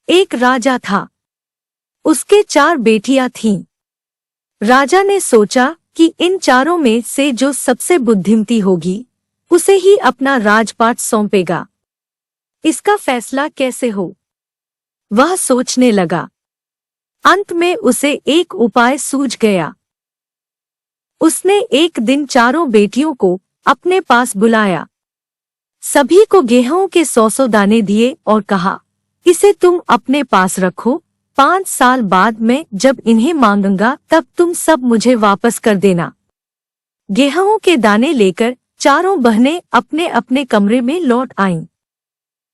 एक राजा था। उसके 4 बेटियां थीं। राजा ने सोचा कि इन चारों में से जो सबसे बुद्धिमती होगी उसे ही अपना राजपाट सौंपेगा। इसका फैसला कैसे हो, वह सोचने लगा। अंत में उसे एक उपाय सूझ गया। उसने एक दिन चारों बेटियों को अपने पास बुलाया, सभी को गेहूं के 100 दाने दिए और कहा, इसे तुम अपने पास रखो। 5 साल बाद मैं जब इन्हें मांगूंगा तब तुम सब मुझे वापस कर देना। गेहूं के दाने लेकर चारों बहनें अपने अपने कमरे में लौट आईं।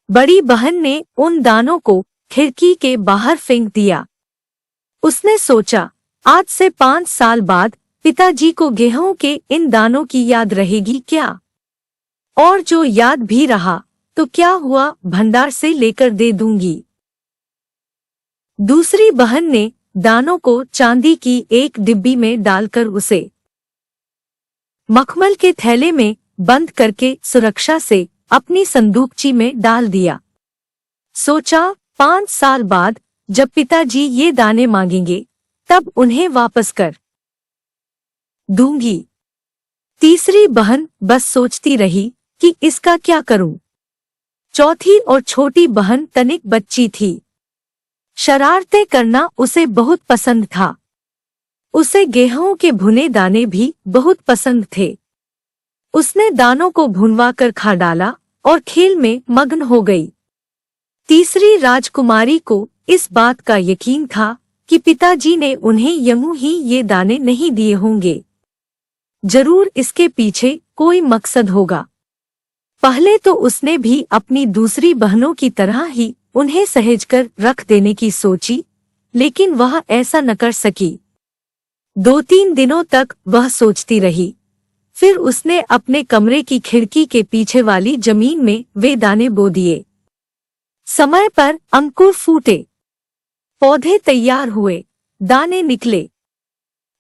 बड़ी बहन ने उन दानों को खिड़की के बाहर फेंक दिया। उसने सोचा, आज से 5 साल बाद पिताजी को गेहूं के इन दानों की याद रहेगी क्या? और जो याद भी रहा तो क्या हुआ, भंडार से लेकर दे दूंगी। दूसरी बहन ने दानों को चांदी की एक डिब्बी में डालकर उसे मखमल के थैले में बंद करके सुरक्षा से अपनी संदूकची में डाल दिया। सोचा, 5 साल बाद जब पिताजी ये दाने मांगेंगे तब उन्हें वापस कर दूंगी। तीसरी बहन बस सोचती रही कि इसका क्या करूं। चौथी और छोटी बहन तनिक बच्ची थी। शरारतें करना उसे बहुत पसंद था। उसे गेहूं के भुने दाने भी बहुत पसंद थे। उसने दानों को भुनवाकर खा डाला और खेल में मग्न हो गई। तीसरी राजकुमारी को इस बात का यकीन था कि पिताजी ने उन्हें यूं ही ये दाने नहीं दिए होंगे। जरूर इसके पीछे कोई मकसद होगा। पहले तो उसने भी अपनी दूसरी बहनों की तरह ही उन्हें सहेजकर रख देने की सोची, लेकिन वह ऐसा न कर सकी। 2-3 दिनों तक वह सोचती रही। फिर उसने अपने कमरे की खिड़की के पीछे वाली जमीन में वे दाने बो दिए। समय पर अंकुर फूटे, पौधे तैयार हुए, दाने निकले।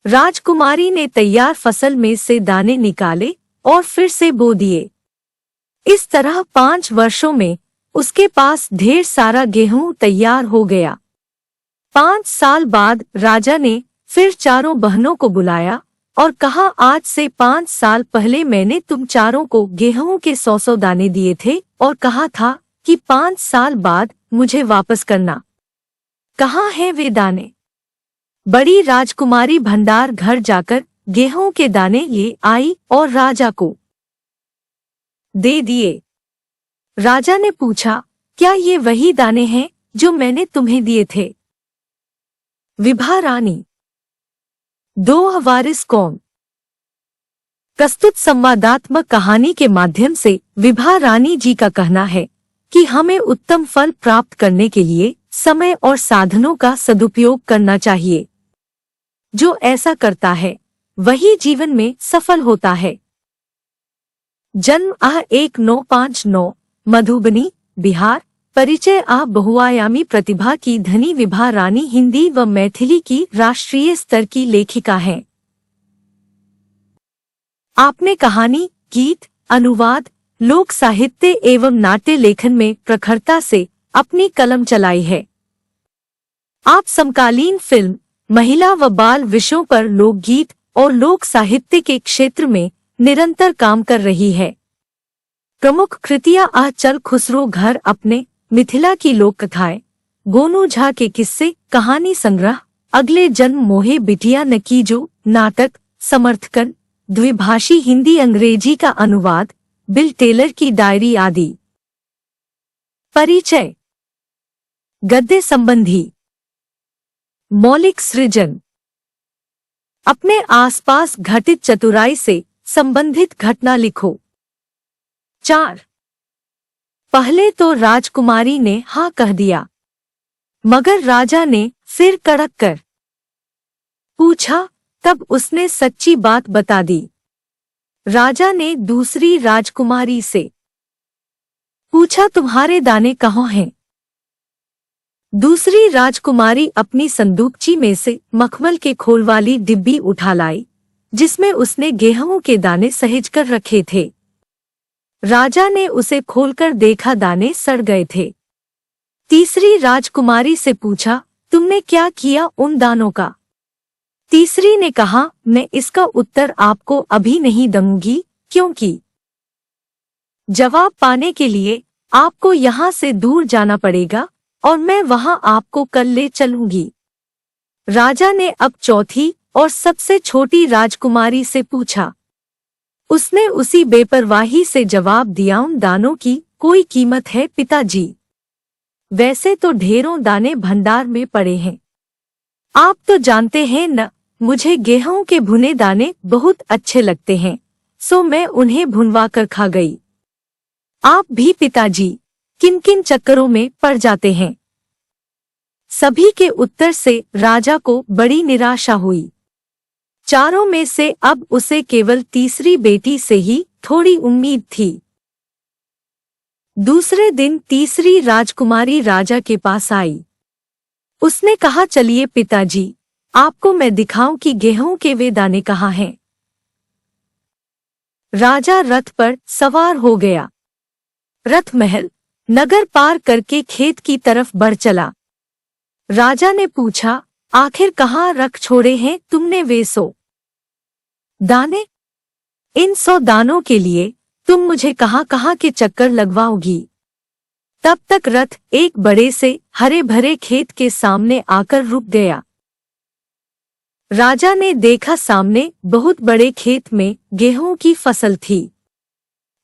राजकुमारी ने तैयार फसल में से दाने निकाले और फिर से बो दिए। इस तरह 5 वर्षों में उसके पास ढेर सारा गेहूं तैयार हो गया। 5 साल बाद राजा ने फिर चारों बहनों को बुलाया और कहा, आज से 5 साल पहले मैंने तुम चारों को गेहूं के 100 दाने दिए थे और कहा था कि 5 साल बाद मुझे वापस करना। कहाँ हैं वे दाने? बड़ी राजकुमारी भंडार घर जाकर गेहूं के दाने ले आई और राजा को दे दिए। राजा ने पूछा, क्या ये वही दाने हैं जो मैंने तुम्हें दिए थे? विभा रानी। 2 वारिस कौन? प्रस्तुत संवादात्मक कहानी के माध्यम से विभा रानी जी का कहना है कि हमें उत्तम फल प्राप्त करने के लिए समय और साधनों का सदुपयोग करना चाहिए। जो ऐसा करता है वही जीवन में सफल होता है। जन्म 1959, मधुबनी, बिहार। परिचय बहुआयामी प्रतिभा की धनी विभा रानी हिंदी व मैथिली की राष्ट्रीय स्तर की लेखिका हैं। आपने कहानी, गीत, अनुवाद, लोक साहित्य एवं नाट्य लेखन में प्रखरता से अपनी कलम चलाई है। आप समकालीन फिल्म, महिला व बाल विषयों पर लोकगीत और लोक साहित्य के क्षेत्र में निरंतर काम कर रही है। प्रमुख कृतियां चल खुसरो घर अपने, मिथिला की लोक कथाएं, गोनू झा के किस्से, कहानी संग्रह, अगले जन्म मोहे बिटिया न कीजो, नाटक, समर्थकन, द्विभाषी हिंदी अंग्रेजी का अनुवाद, बिल टेलर की डायरी आदि। परिचय। गद्य संबंधी मौलिक सृजन। अपने आसपास घटित चतुराई से संबंधित घटना लिखो। 4। पहले तो राजकुमारी ने हाँ कह दिया, मगर राजा ने सिर कड़क कर पूछा, तब उसने सच्ची बात बता दी। राजा ने दूसरी राजकुमारी से पूछा, तुम्हारे दाने कहाँ हैं? दूसरी राजकुमारी अपनी संदूकची में से मखमल के खोल वाली डिब्बी उठा लाई, जिसमें उसने गेहूं के दाने सहेजकर रखे थे। राजा ने उसे खोलकर देखा, दाने सड़ गए थे। तीसरी राजकुमारी से पूछा, तुमने क्या किया उन दानों का? तीसरी ने कहा, मैं इसका उत्तर आपको अभी नहीं दूंगी, क्योंकि जवाब पाने के लिए आपको यहाँ से दूर जाना पड़ेगा और मैं वहाँ आपको कल ले चलूंगी। राजा ने अब चौथी और सबसे छोटी राजकुमारी से पूछा। उसने उसी बेपरवाही से जवाब दिया, उन दानों की कोई कीमत है पिताजी? वैसे तो ढेरों दाने भंडार में पड़े हैं। आप तो जानते हैं न, मुझे गेहूं के भुने दाने बहुत अच्छे लगते हैं, सो मैं उन्हें भुनवा कर खा गई। आप भी पिताजी किन किन चक्करों में पड़ जाते हैं? सभी के उत्तर से राजा को बड़ी निराशा हुई। चारों में से अब उसे केवल तीसरी बेटी से ही थोड़ी उम्मीद थी। दूसरे दिन तीसरी राजकुमारी राजा के पास आई। उसने कहा, चलिए पिताजी, आपको मैं दिखाऊं कि गेहूं के वे दाने कहाँ हैं। राजा रथ पर सवार हो गया। रथ महल नगर पार करके खेत की तरफ बढ़ चला। राजा ने पूछा, आखिर कहाँ रख छोड़े हैं तुमने वे 100 दाने? इन 100 दानों के लिए तुम मुझे कहाँ कहाँ के चक्कर लगवाओगी? तब तक रथ एक बड़े से हरे भरे खेत के सामने आकर रुक गया। राजा ने देखा, सामने बहुत बड़े खेत में गेहूं की फसल थी।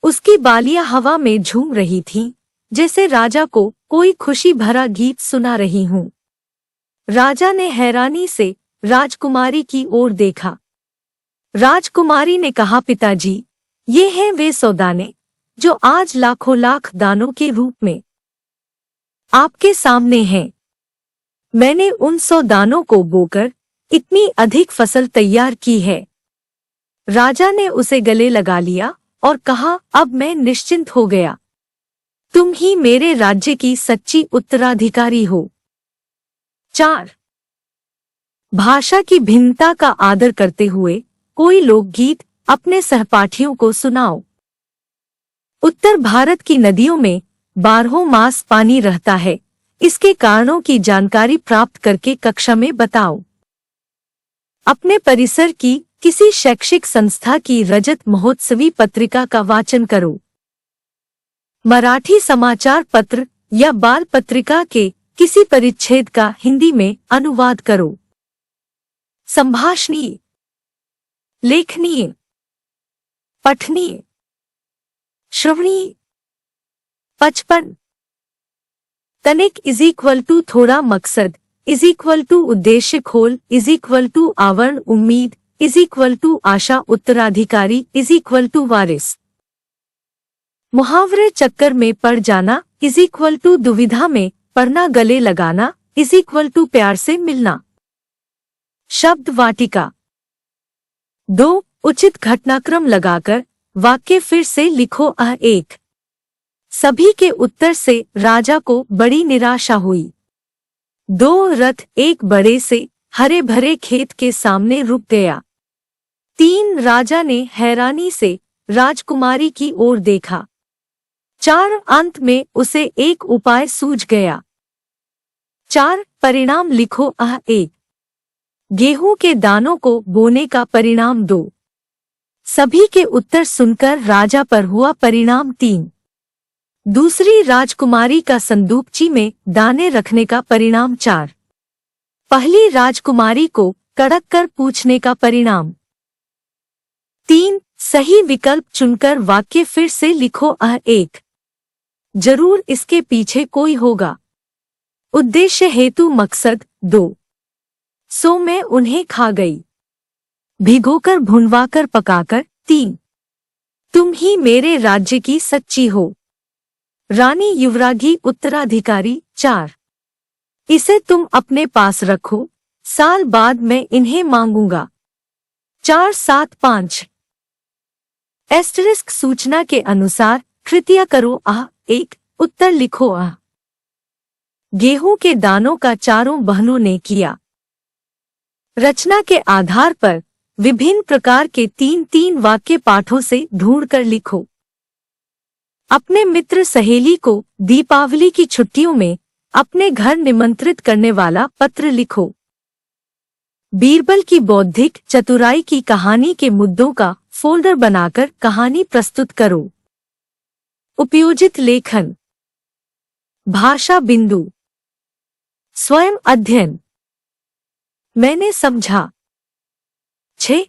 उसकी बालियां हवा में झूम रही थीं, जैसे राजा को कोई खुशी भरा गीत सुना रही हूं। राजा ने हैरानी से राजकुमारी की ओर देखा। राजकुमारी ने कहा, पिताजी, ये हैं वे 100 दाने जो आज लाखों लाख दानों के रूप में आपके सामने हैं। मैंने उन 100 दानों को बोकर इतनी अधिक फसल तैयार की है। राजा ने उसे गले लगा लिया और कहा, अब मैं निश्चिंत हो गया। तुम ही मेरे राज्य की सच्ची उत्तराधिकारी हो। 4. भाषा की भिन्नता का आदर करते हुए कोई लोकगीत अपने सहपाठियों को सुनाओ। उत्तर भारत की नदियों में 12 मास पानी रहता है। इसके कारणों की जानकारी प्राप्त करके कक्षा में बताओ। अपने परिसर की किसी शैक्षिक संस्था की रजत महोत्सवी पत्रिका का वाचन करो। मराठी समाचार पत्र या बाल पत्रिका के किसी परिच्छेद का हिंदी में अनुवाद करो। संभाषणीय, लेखनीय, पठनीय, श्रवणीय। 55 तनिक = थोड़ा मकसद = उद्देश्य खोल = आवरण उम्मीद = आशा उत्तराधिकारी = वारिस। मुहावरे चक्कर में पड़ जाना = दुविधा में पड़ना गले लगाना = प्यार से मिलना। शब्द वाटिका 2. उचित घटनाक्रम लगाकर वाक्य फिर से लिखो। 1. सभी के उत्तर से राजा को बड़ी निराशा हुई। 2. रथ एक बड़े से हरे भरे खेत के सामने रुक गया। 3. राजा ने हैरानी से राजकुमारी की ओर देखा। 4. अंत में उसे एक उपाय सूझ गया। 4. परिणाम लिखो। 1. गेहूं के दानों को बोने का परिणाम। 2. सभी के उत्तर सुनकर राजा पर हुआ परिणाम। 3. दूसरी राजकुमारी का संदूकची में दाने रखने का परिणाम। 4. पहली राजकुमारी को कड़क कर पूछने का परिणाम। 3. सही विकल्प चुनकर वाक्य फिर से लिखो। 1. जरूर इसके पीछे कोई होगा। उद्देश्य हेतु मकसद। 2. सो मैं उन्हें खा गई। भिगोकर भुनवाकर पकाकर। 3. तुम ही मेरे राज्य की सच्ची हो, रानी युवरागी उत्तराधिकारी। 4. इसे तुम अपने पास रखो, साल बाद मैं इन्हें मांगूंगा। 4, 7, 5 एस्टरिस्क सूचना के अनुसार कृत्य करो। 1. उत्तर लिखो। गेहूं के दानों का चारों बहनों ने किया। रचना के आधार पर विभिन्न प्रकार के 3-3 वाक्य पाठों से ढूंढकर लिखो। अपने मित्र सहेली को दीपावली की छुट्टियों में अपने घर निमंत्रित करने वाला पत्र लिखो। बीरबल की बौद्धिक चतुराई की कहानी के मुद्दों का फोल्डर बनाकर कहानी प्रस्तुत करो। उपयोजित लेखन, भाषा बिंदु, स्वयं अध्ययन, मैंने समझा। 6